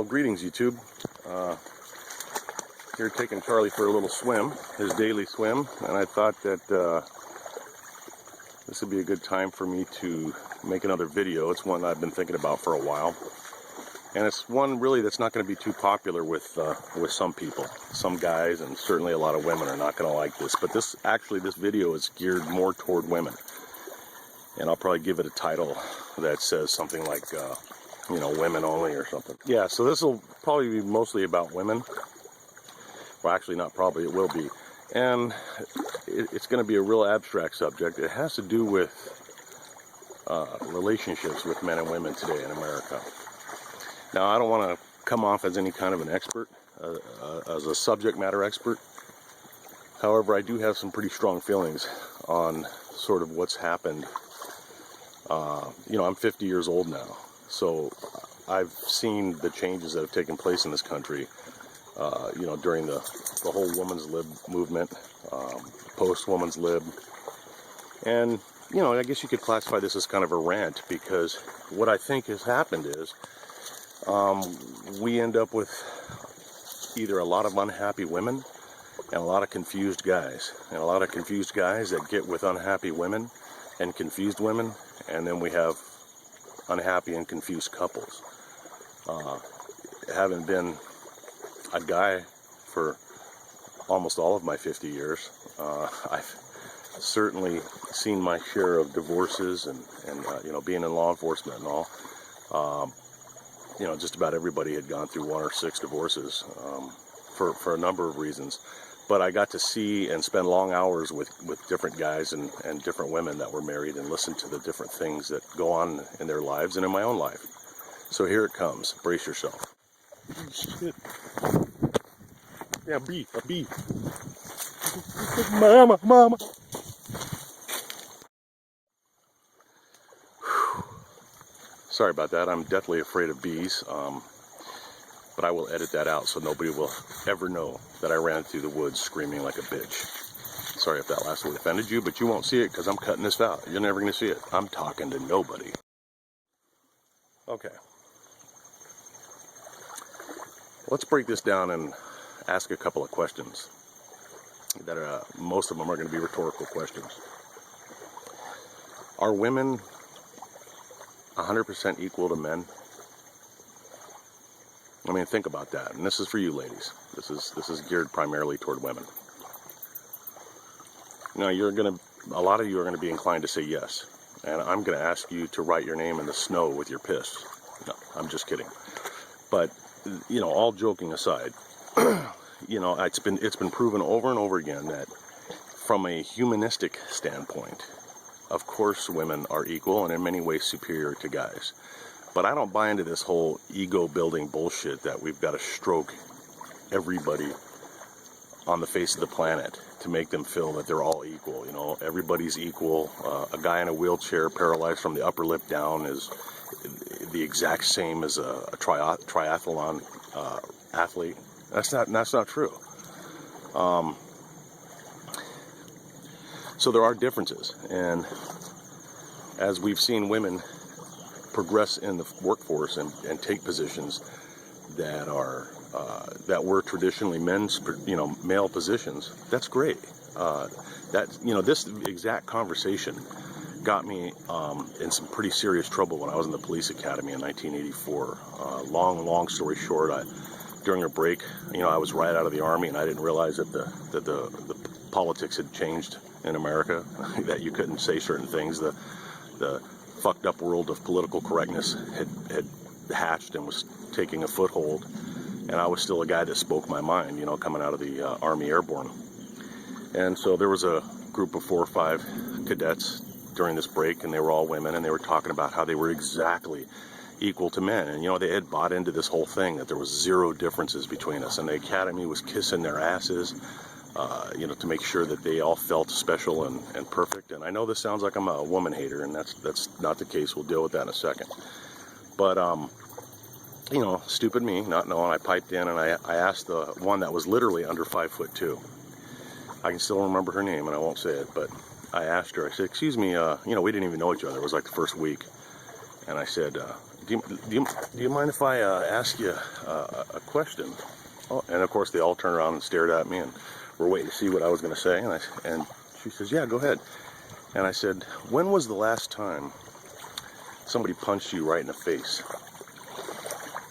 Well, greetings, YouTube. Here taking Charlie for a little swim, his daily swim, and I thought that this would be a good time for me to make another video. It's one I've been thinking about for a while, and it's one really that's not going to be too popular with some people. Some guys and certainly a lot of women are not going to like this, but this video is geared more toward women, and I'll probably give it a title that says something like women only or something. Yeah, so this will probably be mostly about women. Well, actually not probably, it will be. And it's going to be a real abstract subject. It has to do with relationships with men and women today in America. Now, I don't want to come off as any kind of an expert, as a subject matter expert. However, I do have some pretty strong feelings on sort of what's happened. I'm 50 years old now. So I've seen the changes that have taken place in this country, during the whole woman's lib movement, post-woman's lib. And, I guess you could classify this as kind of a rant, because what I think has happened is we end up with either a lot of unhappy women and a lot of confused guys. And a lot of confused guys that get with unhappy women and confused women, and then we have unhappy and confused couples. Having been a guy for almost all of my 50 years, I've certainly seen my share of divorces and being in law enforcement and all. Just about everybody had gone through 1 or 6 divorces for a number of reasons. But I got to see and spend long hours with different guys and different women that were married and listen to the different things that go on in their lives and in my own life. So here it comes. Brace yourself. Shit. Yeah, beef. Mama. Sorry about that. I'm deathly afraid of bees. But I will edit that out so nobody will ever know that I ran through the woods screaming like a bitch. Sorry if that last word offended you, but you won't see it because I'm cutting this out. You're never going to see it. I'm talking to nobody. Okay. Let's break this down and ask a couple of questions. Most of them are going to be rhetorical questions. Are women 100% equal to men? I mean, think about that. And this is for you ladies. This is geared primarily toward women. Now, a lot of you are going to be inclined to say yes. And I'm going to ask you to write your name in the snow with your piss. No, I'm just kidding. But, all joking aside, it's been proven over and over again that from a humanistic standpoint, of course women are equal and in many ways superior to guys. But I don't buy into this whole ego-building bullshit that we've got to stroke everybody on the face of the planet to make them feel that they're all equal. Everybody's equal. A guy in a wheelchair paralyzed from the upper lip down is the exact same as a triathlon athlete. That's not true. So there are differences, and as we've seen women progress in the workforce and take positions that are that were traditionally male positions, that's great. This exact conversation got me in some pretty serious trouble when I was in the police academy in 1984. Long story short, during a break, I was right out of the army, and I didn't realize that the politics had changed in America, that you couldn't say certain things. The fucked up world of political correctness had hatched and was taking a foothold, and I was still a guy that spoke my mind, coming out of the Army Airborne. And so there was a group of 4 or 5 cadets during this break, and they were all women, and they were talking about how they were exactly equal to men. And they had bought into this whole thing that there was 0 differences between us, and the academy was kissing their asses to make sure that they all felt special and perfect. And I know this sounds like I'm a woman hater, and that's not the case. We'll deal with that in a second. But stupid me, not knowing, I piped in and I asked the one that was literally under 5'2". I can still remember her name, and I won't say it, but I asked her. I said, "Excuse me, we didn't even know each other. It was like the first week." And I said, do you mind if I ask you a question? Oh, and of course they all turned around and stared at me and were waiting to see what I was going to say. And she says, yeah, go ahead. And I said, when was the last time somebody punched you right in the face?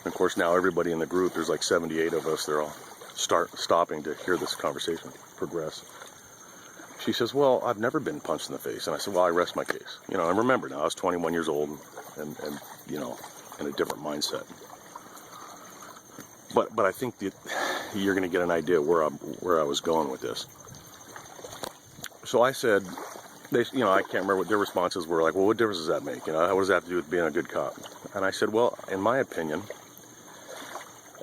And of course now everybody in the group, there's like 78 of us, they're all stopping to hear this conversation progress. She says, well, I've never been punched in the face. And I said, well, I rest my case. You know, and remember now, I was 21 years old and you know, in a different mindset. But I think that you're going to get an idea where I was going with this. So I said, you know, I can't remember what their responses were. Like, well, what difference does that make? You know, what does that have to do with being a good cop? And I said, well, in my opinion,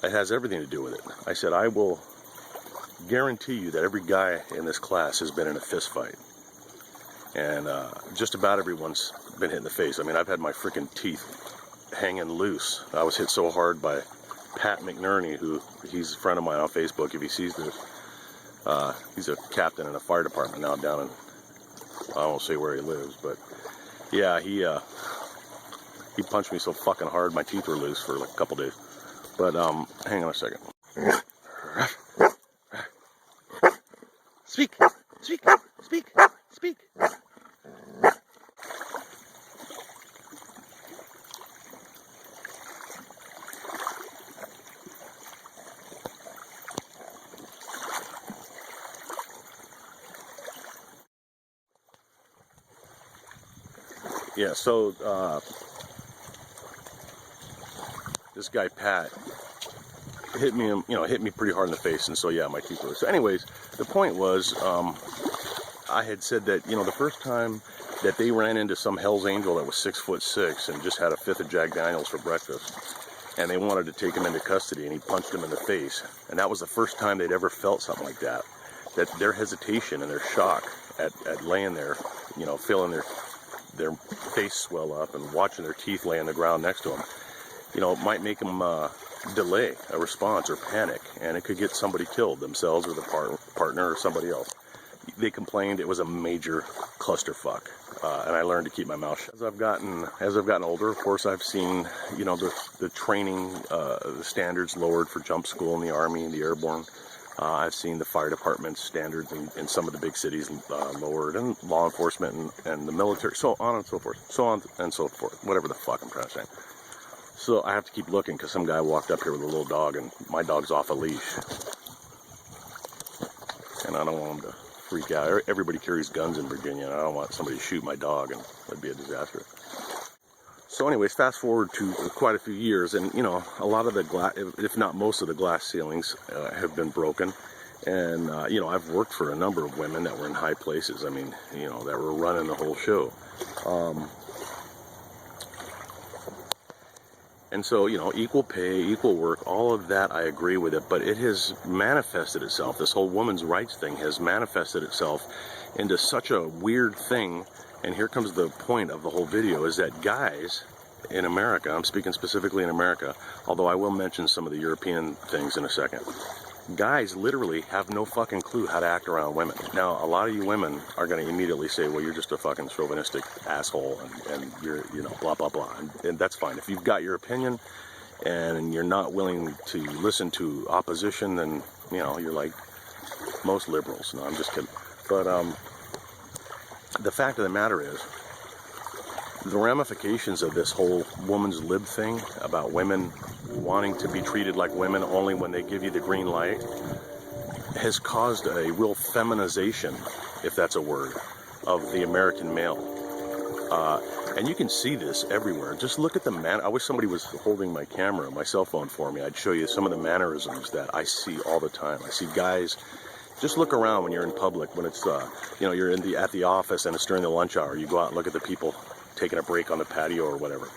it has everything to do with it. I said, I will guarantee you that every guy in this class has been in a fist fight. And just about everyone's been hit in the face. I mean, I've had my freaking teeth hanging loose. I was hit so hard by Pat McNerney, he's a friend of mine on Facebook. If he sees this, he's a captain in a fire department now down in, I won't say where he lives, but yeah, he punched me so fucking hard my teeth were loose for like a couple days. But hang on a second. Speak. Yeah, so this guy Pat hit me pretty hard in the face, and so yeah, my teeth were. So anyways, the point was, I had said that, you know, the first time that they ran into some Hell's Angel that was 6'6" and just had a fifth of Jack Daniels for breakfast, and they wanted to take him into custody, and he punched him in the face, and that was the first time they'd ever felt something like that. That their hesitation and their shock at laying there, you know, feeling their face swell up and watching their teeth lay on the ground next to them, you know, might make them delay a response or panic, and it could get somebody killed, themselves or the partner or somebody else. They complained it was a major clusterfuck, and I learned to keep my mouth shut. As I've gotten older, of course, I've seen, you know, the training, the standards lowered for jump school in the Army and the Airborne. I've seen the fire department standards in some of the big cities lowered, and law enforcement and the military, so on and so forth, whatever the fuck I'm trying to say. So I have to keep looking because some guy walked up here with a little dog, and my dog's off a leash, and I don't want him to freak out. Everybody carries guns in Virginia, and I don't want somebody to shoot my dog, and that'd be a disaster. So anyways, fast forward to quite a few years, and you know, a lot of the glass, if not most of the glass ceilings have been broken. And you know, I've worked for a number of women that were in high places. I mean, you know, that were running the whole show. And so, you know, equal pay, equal work, all of that, I agree with it, but it has manifested itself, this whole women's rights thing has manifested itself into such a weird thing. And here comes the point of the whole video, is that guys in America, I'm speaking specifically in America, although I will mention some of the European things in a second, guys literally have no fucking clue how to act around women. Now, a lot of you women are going to immediately say, well, you're just a fucking chauvinistic asshole, and you're, you know, blah, blah, blah. And that's fine. If you've got your opinion and you're not willing to listen to opposition, then, you know, you're like most liberals. No, I'm just kidding. But the fact of the matter is, the ramifications of this whole woman's lib thing about women wanting to be treated like women only when they give you the green light has caused a real feminization, if that's a word, of the American male. And you can see this everywhere. Just look at the man. I wish somebody was holding my camera, my cell phone for me. I'd show you some of the mannerisms that I see all the time. I see guys. Just look around when you're in public, when it's, you know, you're at the office and it's during the lunch hour. You go out and look at the people taking a break on the patio or whatever.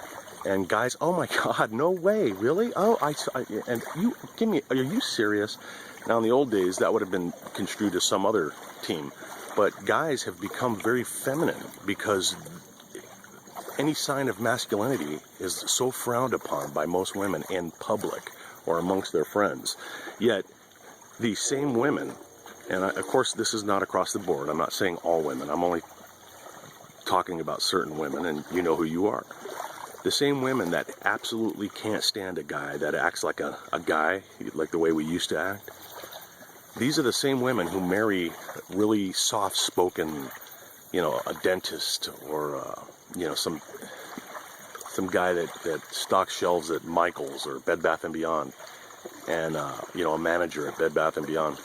And guys, oh my God, no way, really? Oh, and you, give me, are you serious? Now, in the old days, that would have been construed as some other team. But guys have become very feminine because any sign of masculinity is so frowned upon by most women in public or amongst their friends. Yet, these same women, and of course, this is not across the board. I'm not saying all women. I'm only talking about certain women, and you know who you are. The same women that absolutely can't stand a guy that acts like a guy, like the way we used to act, these are the same women who marry really soft-spoken, a dentist or, some guy that stocks shelves at Michael's or Bed Bath & Beyond, and, a manager at Bed Bath & Beyond.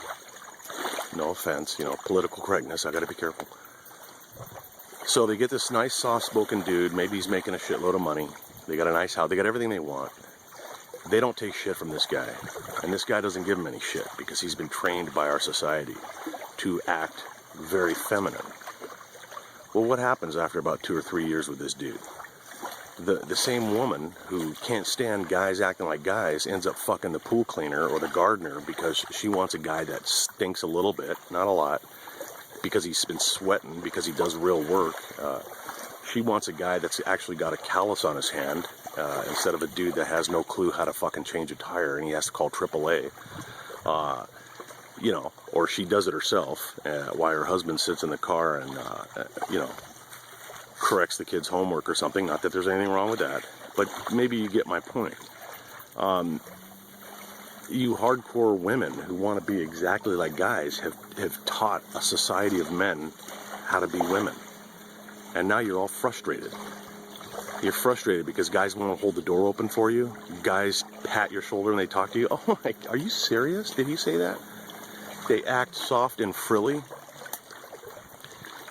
No offense, political correctness, I gotta be careful. So they get this nice, soft-spoken dude, maybe he's making a shitload of money, they got a nice house, they got everything they want. They don't take shit from this guy, and this guy doesn't give them any shit, because he's been trained by our society to act very feminine. Well, what happens after about 2 or 3 years with this dude? The same woman who can't stand guys acting like guys ends up fucking the pool cleaner or the gardener because she wants a guy that stinks a little bit, not a lot, because he's been sweating, because he does real work. She wants a guy that's actually got a callus on his hand, instead of a dude that has no clue how to fucking change a tire and he has to call AAA. Or she does it herself, while her husband sits in the car and, corrects the kids' homework or something. Not that there's anything wrong with that, but maybe you get my point. You hardcore women who want to be exactly like guys have taught a society of men how to be women. And now you're all frustrated. You're frustrated because guys want to hold the door open for you. Guys pat your shoulder and they talk to you. Oh my, are you serious? Did he say that? They act soft and frilly.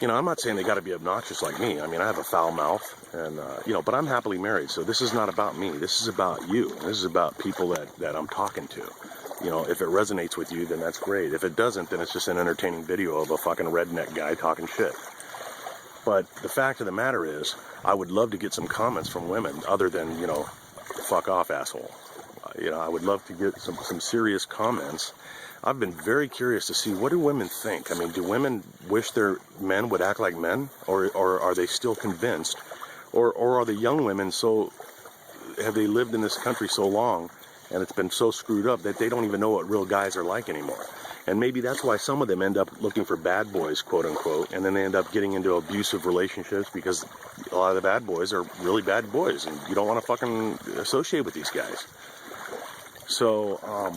I'm not saying they got to be obnoxious like me. I mean, I have a foul mouth, and, but I'm happily married, so this is not about me. This is about you. This is about people that I'm talking to. If it resonates with you, then that's great. If it doesn't, then it's just an entertaining video of a fucking redneck guy talking shit. But the fact of the matter is, I would love to get some comments from women other than, fuck off, asshole. I would love to get some serious comments. I've been very curious to see, what do women think? I mean, do women wish their men would act like men? Or are they still convinced? Or are the young women have they lived in this country so long and it's been so screwed up that they don't even know what real guys are like anymore? And maybe that's why some of them end up looking for bad boys, quote unquote, and then they end up getting into abusive relationships because a lot of the bad boys are really bad boys and you don't want to fucking associate with these guys. So,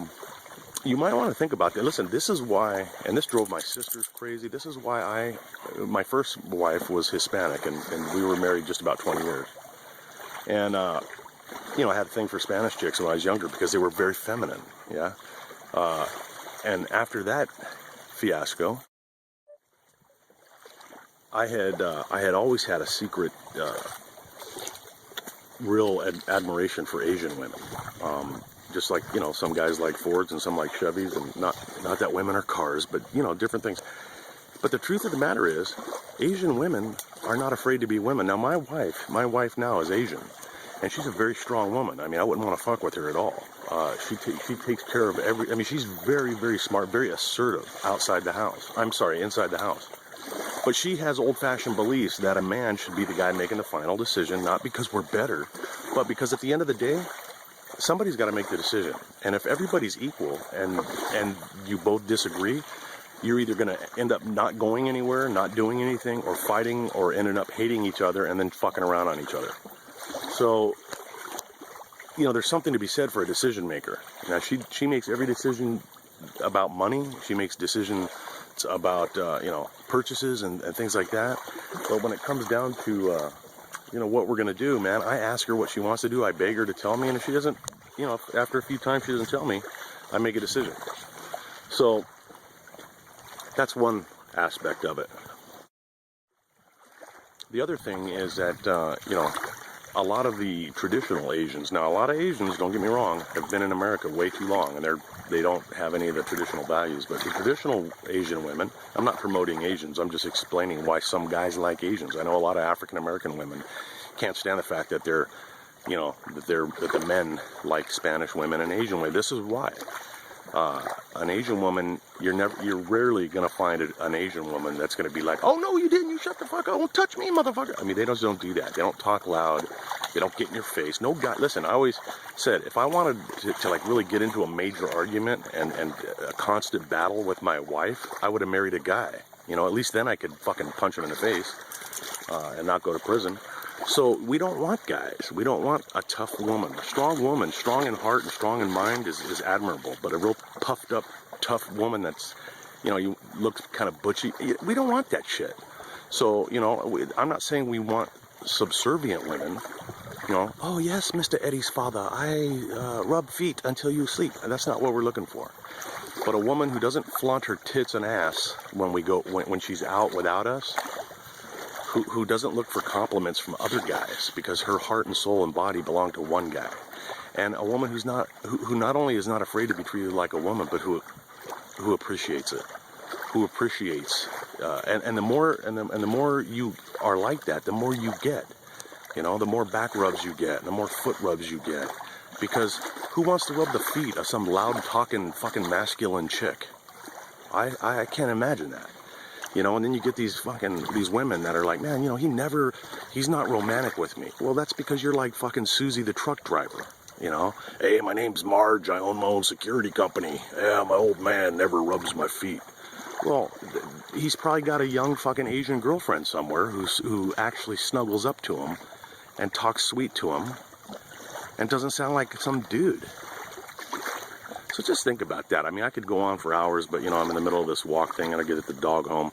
you might want to think about that. Listen, this is why, and this drove my sisters crazy, this is why my first wife was Hispanic, and we were married just about 20 years. And, I had a thing for Spanish chicks when I was younger because they were very feminine, yeah? And after that fiasco, I had always had a secret, real admiration for Asian women. Just like, some guys like Fords and some like Chevys, and not that women are cars, but, different things. But the truth of the matter is, Asian women are not afraid to be women. Now, my wife now is Asian, and she's a very strong woman. I mean, I wouldn't want to fuck with her at all. She takes care of she's very, very smart, very assertive inside the house. But she has old-fashioned beliefs that a man should be the guy making the final decision, not because we're better, but because at the end of the day, somebody's got to make the decision. And if everybody's equal and you both disagree, you're either going to end up not going anywhere, not doing anything, or fighting, or ending up hating each other and then fucking around on each other. So, there's something to be said for a decision maker. Now, she makes every decision about money. She makes decisions about, purchases and things like that. But when it comes down to, what we're going to do, man, I ask her what she wants to do. I beg her to tell me. And if she doesn't, after a few times she doesn't tell me, I make a decision. So that's one aspect of it. The other thing is that, a lot of the traditional Asians, now a lot of Asians, don't get me wrong, have been in America way too long, and they don't have any of the traditional values. But the traditional Asian women, I'm not promoting Asians, I'm just explaining why some guys like Asians. I know a lot of African American women can't stand the fact that that the men like Spanish women and Asian women. This is why. An Asian woman, you're rarely gonna find an Asian woman that's gonna be like, oh no, you didn't, you shut the fuck up, don't touch me, motherfucker. I mean, they just don't do that. They don't talk loud. They don't get in your face. No guy. Listen, I always said, if I wanted to like really get into a major argument and a constant battle with my wife, I would have married a guy. At least then I could fucking punch him in the face and not go to prison. So we don't want guys. We don't want a tough woman. A strong woman, strong in heart and strong in mind is admirable. But a real puffed up, tough woman that's, you look kind of butchy, we don't want that shit. So, I'm not saying we want subservient women. Oh yes, Mr. Eddie's father, I rub feet until you sleep. That's not what we're looking for. But a woman who doesn't flaunt her tits and ass when she's out without us, who doesn't look for compliments from other guys because her heart and soul and body belong to one guy, and a woman who not only is not afraid to be treated like a woman, but who appreciates it, and the more you are like that, the more you get, the more back rubs you get, the more foot rubs you get, because who wants to rub the feet of some loud talking fucking masculine chick? I can't imagine that. And then you get these women that are like, man, he's not romantic with me. Well, that's because you're like fucking Susie the truck driver, Hey, my name's Marge, I own my own security company. Yeah, my old man never rubs my feet. Well, he's probably got a young fucking Asian girlfriend somewhere who actually snuggles up to him and talks sweet to him and doesn't sound like some dude. So just think about that. I mean, I could go on for hours, but, I'm in the middle of this walk thing and I get the dog home.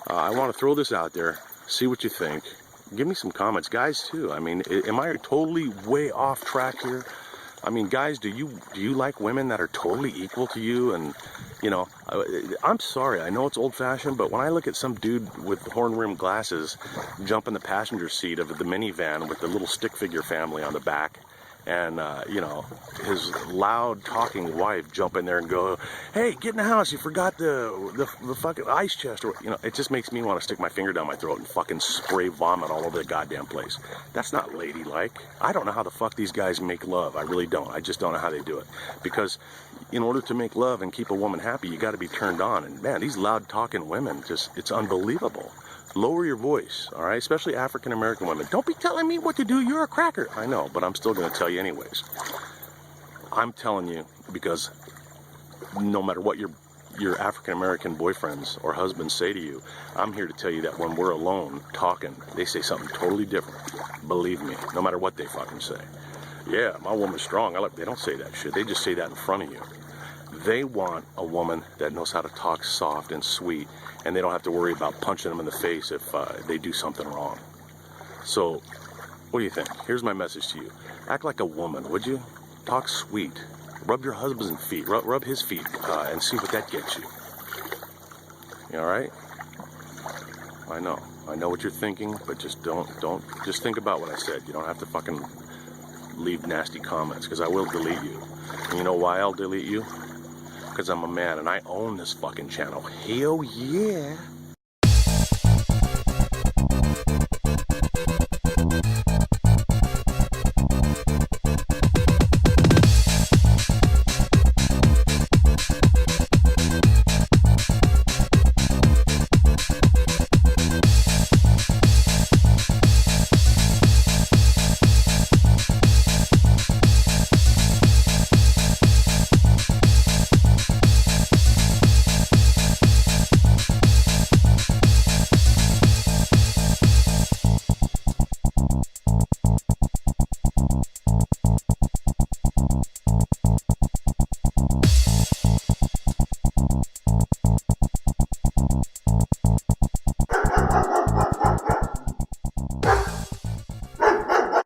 I want to throw this out there, see what you think. Give me some comments. Guys, too. I mean, am I totally way off track here? I mean, guys, do you like women that are totally equal to you? And, I'm sorry, I know it's old-fashioned, but when I look at some dude with horn-rimmed glasses jump in the passenger seat of the minivan with the little stick figure family on the back, and, his loud talking wife jump in there and go, hey, get in the house, you forgot the fucking ice chest, or, it just makes me want to stick my finger down my throat and fucking spray vomit all over the goddamn place. That's not ladylike. I don't know how the fuck these guys make love. I really don't. I just don't know how they do it. Because in order to make love and keep a woman happy, you got to be turned on. And man, these loud talking women, it's unbelievable. Lower your voice, all right? Especially African-American women. Don't be telling me what to do. You're a cracker. I know, but I'm still going to tell you anyways. I'm telling you because no matter what your African-American boyfriends or husbands say to you, I'm here to tell you that when we're alone talking, they say something totally different. Believe me, no matter what they fucking say. Yeah, my woman's strong. They don't say that shit. They just say that in front of you. They want a woman that knows how to talk soft and sweet, and they don't have to worry about punching them in the face if they do something wrong. So, what do you think? Here's my message to you. Act like a woman, would you? Talk sweet. Rub your husband's feet. Rub his feet and see what that gets you. You all right? I know what you're thinking, but just don't. Just think about what I said. You don't have to fucking leave nasty comments, because I will delete you. And you know why I'll delete you? Because I'm a man and I own this fucking channel. Hell yeah.